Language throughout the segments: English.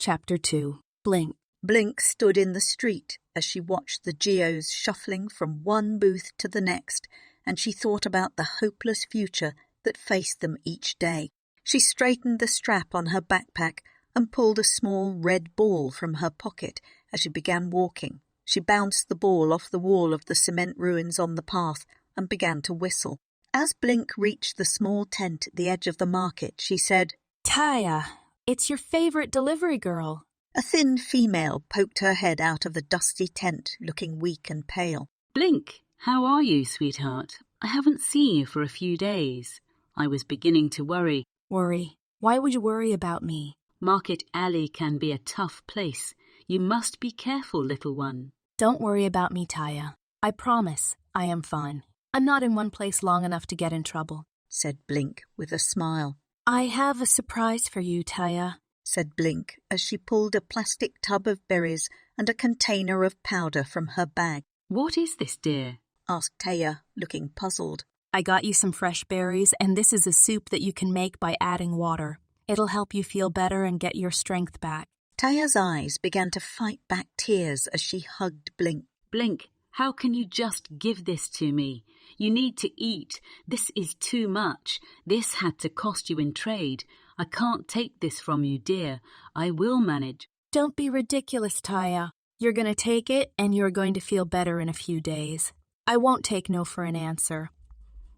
Chapter 2. Blink. Blink stood in the street as she watched the geos shuffling from one booth to the next, and she thought about the hopeless future that faced them each day. She straightened the strap on her backpack and pulled a small red ball from her pocket as she began walking. She bounced the ball off the wall of the cement ruins on the path and began to whistle. As Blink reached the small tent at the edge of the market, she said, Taya, it's your favorite delivery girl. A thin female poked her head out of the dusty tent, looking weak and pale. Blink, how are you, sweetheart? I haven't seen you for a few days. I was beginning to worry. Worry? Why would you worry about me? Market Alley can be a tough place. You must be careful, little one. Don't worry about me, Taya. I promise I am fine. I'm not in one place long enough to get in trouble, said Blink with a smile. I have a surprise for you, Taya, said Blink as she pulled a plastic tub of berries and a container of powder from her bag. What is this, dear? asked Taya, looking puzzled. I got you some fresh berries, and this is a soup that you can make by adding water. It'll help you feel better and get your strength back. Taya's eyes began to fight back tears as she hugged Blink. Blink, how can you just give this to me? You need to eat. This is too much. This had to cost you in trade. I can't take this from you, dear. I will manage. Don't be ridiculous, Taya. You're going to take it, and you're going to feel better in a few days. I won't take no for an answer.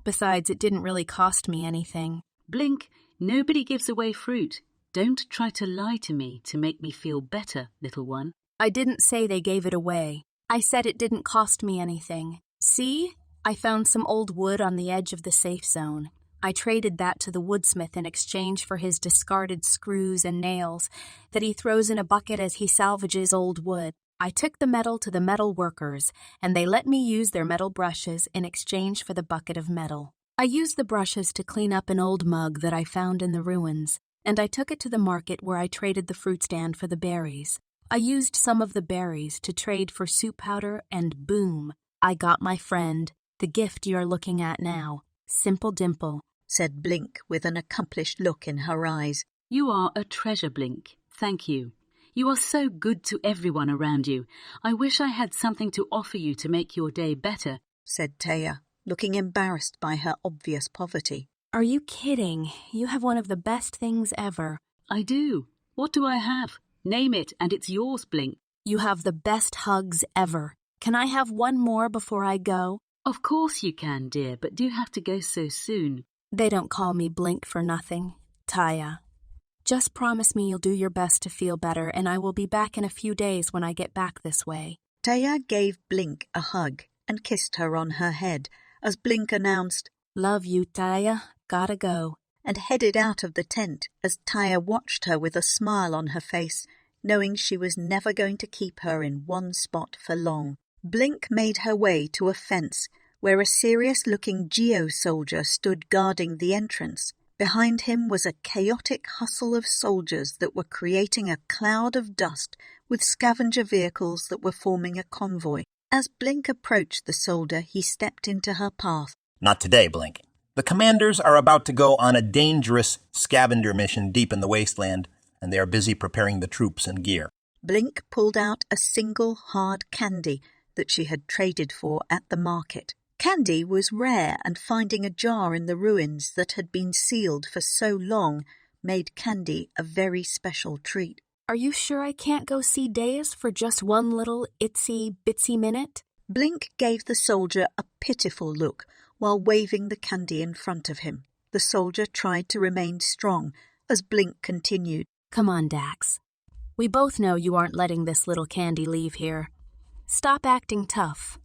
Besides, it didn't really cost me anything. Blink, nobody gives away fruit. Don't try to lie to me to make me feel better, little one. I didn't say they gave it away. I said it didn't cost me anything. See? I found some old wood on the edge of the safe zone. I traded that to the woodsmith in exchange for his discarded screws and nails that he throws in a bucket as he salvages old wood. I took the metal to the metal workers, and they let me use their metal brushes in exchange for the bucket of metal. I used the brushes to clean up an old mug that I found in the ruins, and I took it to the market where I traded the fruit stand for the berries. I used some of the berries to trade for soup powder, and boom, I got my friend, the gift you're looking at now, Simple Dimple, said Blink with an accomplished look in her eyes. You are a treasure, Blink. Thank you. You are so good to everyone around you. I wish I had something to offer you to make your day better, said Taya, looking embarrassed by her obvious poverty. Are you kidding? You have one of the best things ever. I do. What do I have? Name it, and it's yours, Blink. You have the best hugs ever. Can I have one more before I go? Of course you can, dear, but do you have to go so soon? They don't call me Blink for nothing, Taya. Just promise me you'll do your best to feel better, and I will be back in a few days when I get back this way. Taya gave Blink a hug and kissed her on her head as Blink announced, Love you, Taya. Gotta go. And headed out of the tent as Taya watched her with a smile on her face, knowing she was never going to keep her in one spot for long. Blink made her way to a fence where a serious-looking geo-soldier stood guarding the entrance. Behind him was a chaotic hustle of soldiers that were creating a cloud of dust with scavenger vehicles that were forming a convoy. As Blink approached the soldier, he stepped into her path. Not today, Blink. The commanders are about to go on a dangerous scavenger mission deep in the wasteland, and they are busy preparing the troops and gear. Blink pulled out a single hard candy that she had traded for at the market. Candy was rare, and finding a jar in the ruins that had been sealed for so long made candy a very special treat. Are you sure I can't go see Deus for just one little itsy-bitsy minute? Blink gave the soldier a pitiful look while waving the candy in front of him. The soldier tried to remain strong as Blink continued. Come on, Dax. We both know you aren't letting this little candy leave here. Stop acting tough.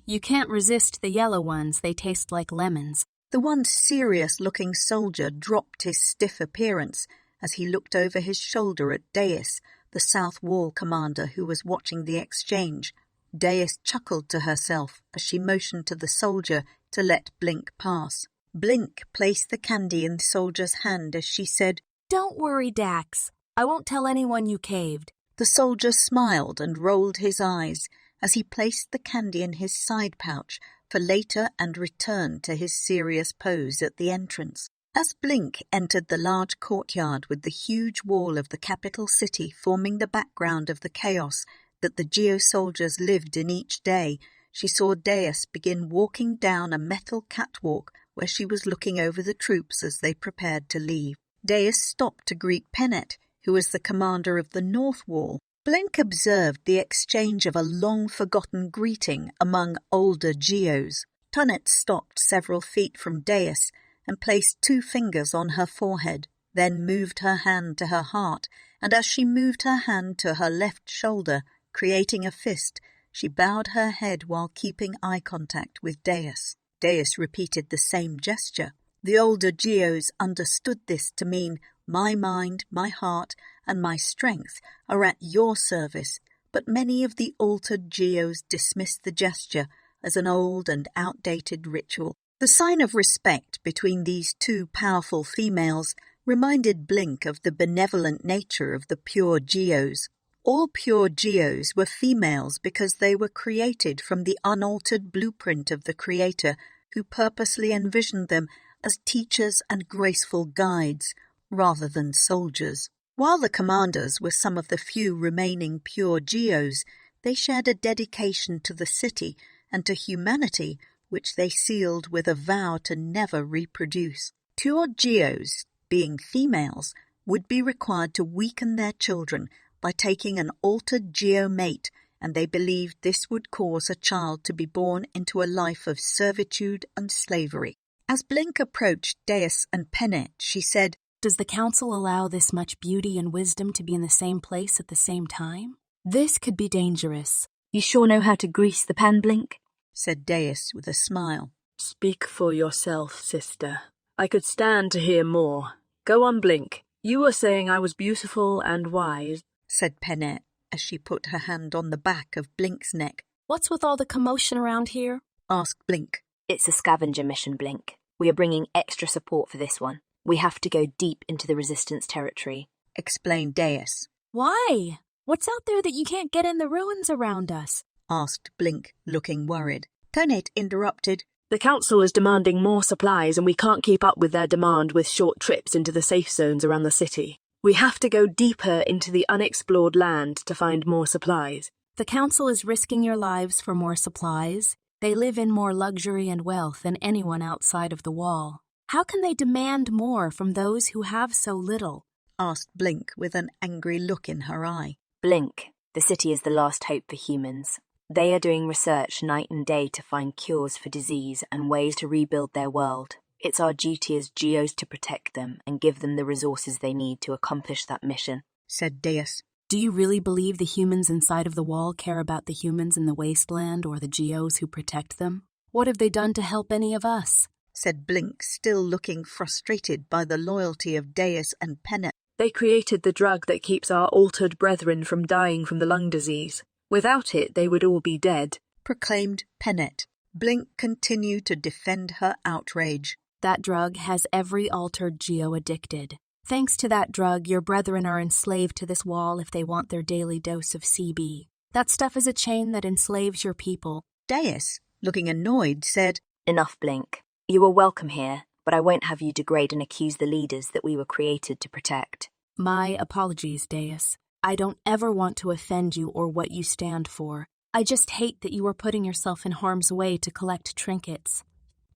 You can't resist the yellow ones. They taste like lemons. The one serious-looking soldier dropped his stiff appearance as he looked over his shoulder at Deus, the South Wall commander who was watching the exchange. Deus chuckled to herself as she motioned to the soldier to let Blink pass. Blink placed the candy in the soldier's hand as she said, Don't worry, Dax. I won't tell anyone you caved. The soldier smiled and rolled his eyes as he placed the candy in his side pouch for later and returned to his serious pose at the entrance. As Blink entered the large courtyard with the huge wall of the capital city forming the background of the chaos that the Geo-soldiers lived in each day, she saw Deus begin walking down a metal catwalk where she was looking over the troops as they prepared to leave. Deus stopped to greet Pennet, who was the commander of the North Wall. Blink observed the exchange of a long-forgotten greeting among older Geos. Pennet stopped several feet from Deus and placed 2 fingers on her forehead, then moved her hand to her heart, and as she moved her hand to her left shoulder, creating a fist, she bowed her head while keeping eye contact with Deus. Deus repeated the same gesture. The older Geos understood this to mean, my mind, my heart, and my strength are at your service, but many of the altered Geos dismissed the gesture as an old and outdated ritual. The sign of respect between these 2 powerful females reminded Blink of the benevolent nature of the pure Geos. All pure Geos were females because they were created from the unaltered blueprint of the Creator, who purposely envisioned them as teachers and graceful guides, rather than soldiers. While the commanders were some of the few remaining pure Geos, they shared a dedication to the city and to humanity, which they sealed with a vow to never reproduce. Pure Geos, being females, would be required to weaken their children by taking an altered Geo mate, and they believed this would cause a child to be born into a life of servitude and slavery. As Blink approached Deus and Pennet, she said, Does the council allow this much beauty and wisdom to be in the same place at the same time? This could be dangerous. You sure know how to grease the pan, Blink? said Deus with a smile. Speak for yourself, sister. I could stand to hear more. Go on, Blink. You were saying I was beautiful and wise, said Pennet as she put her hand on the back of Blink's neck. What's with all the commotion around here? asked Blink. It's a scavenger mission, Blink. We are bringing extra support for this one. We have to go deep into the Resistance territory, explained Deus. Why? What's out there that you can't get in the ruins around us? asked Blink, looking worried. Pennet interrupted. The council is demanding more supplies and we can't keep up with their demand with short trips into the safe zones around the city. We have to go deeper into the unexplored land to find more supplies. The council is risking your lives for more supplies. They live in more luxury and wealth than anyone outside of the wall. How can they demand more from those who have so little? asked Blink with an angry look in her eye. Blink, the city is the last hope for humans. They are doing research night and day to find cures for disease and ways to rebuild their world. It's our duty as Geos to protect them and give them the resources they need to accomplish that mission, said Deus. Do you really believe the humans inside of the wall care about the humans in the wasteland or the Geos who protect them? What have they done to help any of us? said Blink, still looking frustrated by the loyalty of Deus and Pennet. They created the drug that keeps our altered brethren from dying from the lung disease. Without it, they would all be dead, proclaimed Pennet. Blink continued to defend her outrage. That drug has every altered Geo addicted. Thanks to that drug, your brethren are enslaved to this wall if they want their daily dose of CB. That stuff is a chain that enslaves your people. Deus, looking annoyed, said, Enough, Blink. You are welcome here, but I won't have you degrade and accuse the leaders that we were created to protect. My apologies, Deus. I don't ever want to offend you or what you stand for. I just hate that you are putting yourself in harm's way to collect trinkets.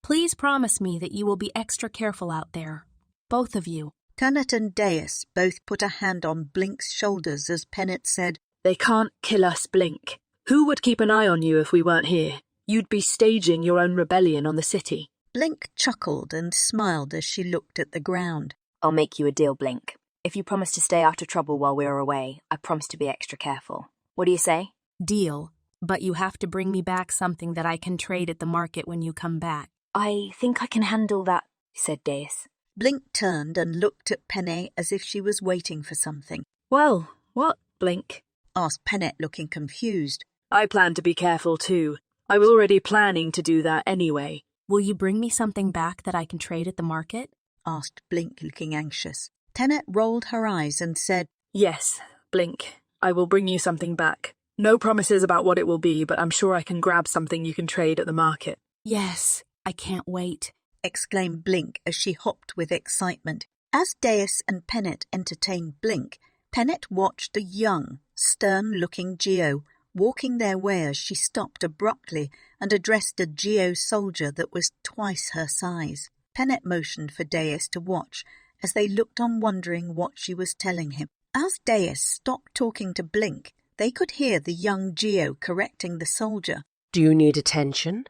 Please promise me that you will be extra careful out there. Both of you. Pennet and Deus both put a hand on Blink's shoulders as Pennet said, They can't kill us, Blink. Who would keep an eye on you if we weren't here? You'd be staging your own rebellion on the city. Blink chuckled and smiled as she looked at the ground. I'll make you a deal, Blink. If you promise to stay out of trouble while we're away, I promise to be extra careful. What do you say? Deal, but you have to bring me back something that I can trade at the market when you come back. I think I can handle that, said Deus. Blink turned and looked at Pennet as if she was waiting for something. Well, what, Blink? asked Pennet, looking confused. I plan to be careful too. I was already planning to do that anyway. Will you bring me something back that I can trade at the market? asked Blink, looking anxious. Pennet rolled her eyes and said, Yes, Blink. I will bring you something back. No promises about what it will be, but I'm sure I can grab something you can trade at the market. Yes, I can't wait. exclaimed Blink as she hopped with excitement. As Deus and Pennet entertained Blink, Pennet watched a young, stern-looking Geo walking their way as she stopped abruptly and addressed a Geo soldier that was twice her size. Pennet motioned for Deus to watch as they looked on wondering what she was telling him. As Deus stopped talking to Blink, they could hear the young Geo correcting the soldier. Do you need attention?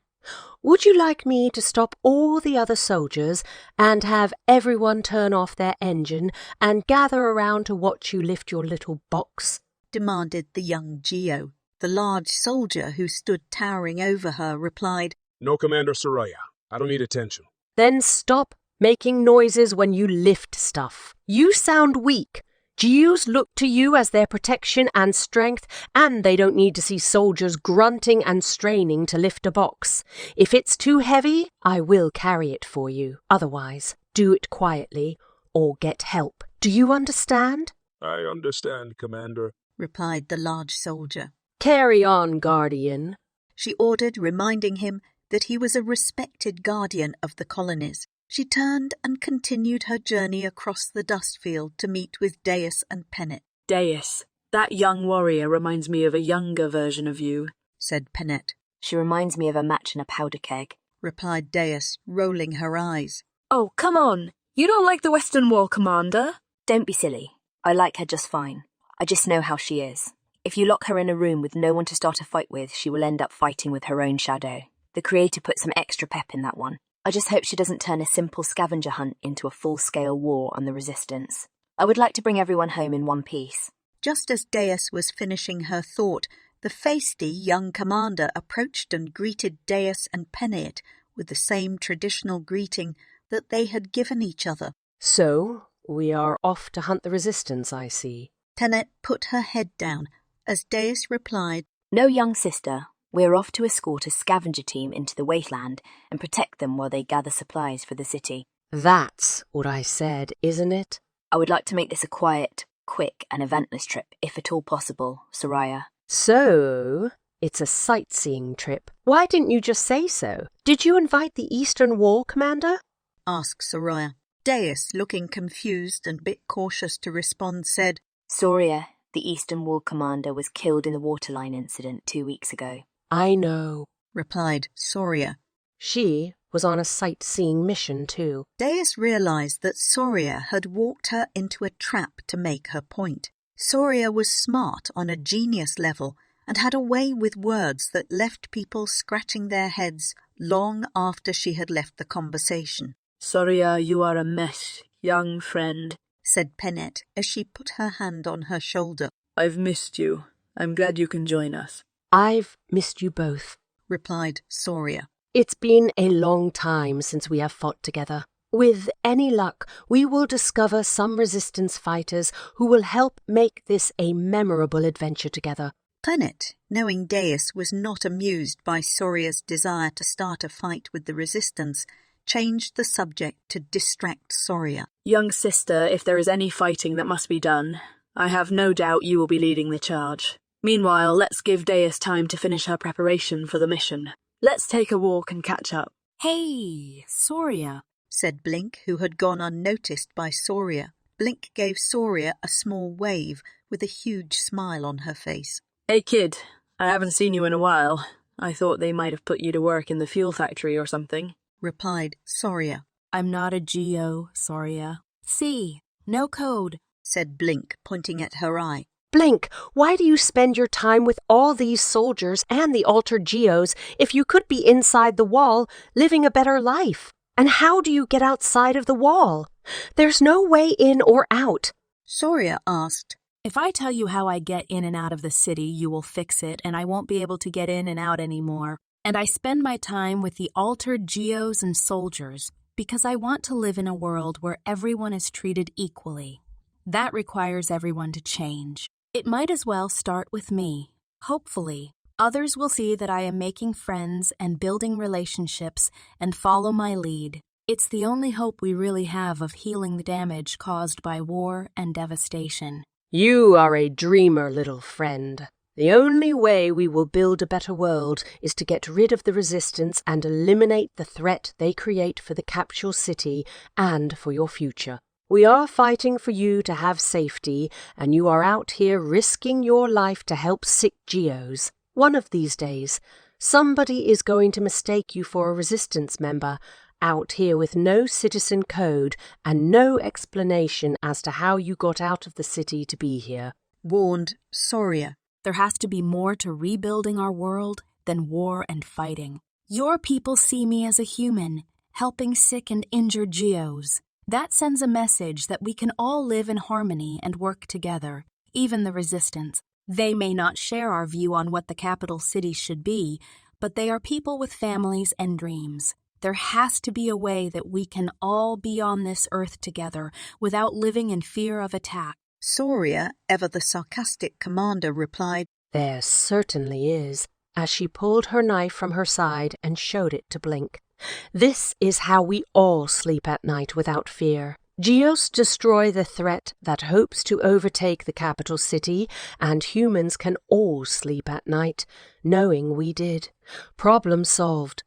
Would you like me to stop all the other soldiers and have everyone turn off their engine and gather around to watch you lift your little box? Demanded the young Geo. The large soldier who stood towering over her replied, No, Commander Soraya. I don't need attention. Then stop making noises when you lift stuff. You sound weak. Geos look to you as their protection and strength, and they don't need to see soldiers grunting and straining to lift a box. If it's too heavy, I will carry it for you. Otherwise, do it quietly or get help. Do you understand? I understand, Commander, replied the large soldier. Carry on, Guardian, she ordered, reminding him that he was a respected guardian of the colonies. She turned and continued her journey across the dust field to meet with Deus and Pennet. Deus, that young warrior reminds me of a younger version of you, said Pennet. She reminds me of a match in a powder keg, replied Deus, rolling her eyes. Oh, come on. You don't like the Western Wall, Commander? Don't be silly. I like her just fine. I just know how she is. If you lock her in a room with no one to start a fight with, she will end up fighting with her own shadow. The creator put some extra pep in that one. I just hope she doesn't turn a simple scavenger hunt into a full-scale war on the Resistance. I would like to bring everyone home in one piece. Just as Deus was finishing her thought, the feisty young commander approached and greeted Deus and Pennet with the same traditional greeting that they had given each other. So, we are off to hunt the Resistance, I see. Pennet put her head down as Deus replied, No, young sister. We're off to escort a scavenger team into the wasteland and protect them while they gather supplies for the city. That's what I said, isn't it? I would like to make this a quiet, quick and eventless trip, if at all possible, Soraya. So, it's a sightseeing trip. Why didn't you just say so? Did you invite the Eastern Wall, Commander? asked Soraya. Deus, looking confused and a bit cautious to respond, said, Soraya, the Eastern Wall commander, was killed in the waterline incident 2 weeks ago. I know, replied Soria. She was on a sightseeing mission too. Deus realized that Soria had walked her into a trap to make her point. Soria was smart on a genius level and had a way with words that left people scratching their heads long after she had left the conversation. Soria, you are a mess, young friend, said Pennet as she put her hand on her shoulder. I've missed you. I'm glad you can join us. I've missed you both, replied Soria. It's been a long time since we have fought together. With any luck, we will discover some Resistance fighters who will help make this a memorable adventure together. Pennet, knowing Deus was not amused by Soria's desire to start a fight with the Resistance, changed the subject to distract Soria. Young sister, if there is any fighting that must be done, I have no doubt you will be leading the charge. Meanwhile, let's give Deus time to finish her preparation for the mission. Let's take a walk and catch up. Hey, Soria, said Blink, who had gone unnoticed by Soria. Blink gave Soria a small wave with a huge smile on her face. Hey kid, I haven't seen you in a while. I thought they might have put you to work in the fuel factory or something, replied Soria. I'm not a Geo, Soria. C, no code, said Blink, pointing at her eye. Blink, why do you spend your time with all these soldiers and the altered Geos if you could be inside the wall living a better life? And how do you get outside of the wall? There's no way in or out. Soria asked. If I tell you how I get in and out of the city, you will fix it and I won't be able to get in and out anymore. And I spend my time with the altered Geos and soldiers because I want to live in a world where everyone is treated equally. That requires everyone to change. It might as well start with me. Hopefully, others will see that I am making friends and building relationships and follow my lead. It's the only hope we really have of healing the damage caused by war and devastation. You are a dreamer, little friend. The only way we will build a better world is to get rid of the resistance and eliminate the threat they create for the capital city and for your future. We are fighting for you to have safety, and you are out here risking your life to help sick geos. One of these days, somebody is going to mistake you for a resistance member, out here with no citizen code and no explanation as to how you got out of the city to be here," warned Soria. There has to be more to rebuilding our world than war and fighting. Your people see me as a human, helping sick and injured geos. That sends a message that we can all live in harmony and work together, even the resistance. They may not share our view on what the capital city should be, but they are people with families and dreams. There has to be a way that we can all be on this earth together without living in fear of attack. Soria, ever the sarcastic commander, replied, "There certainly is," as she pulled her knife from her side and showed it to Blink. "This is how we all sleep at night without fear. Geos destroy the threat that hopes to overtake the capital city, and humans can all sleep at night, knowing we did. Problem solved.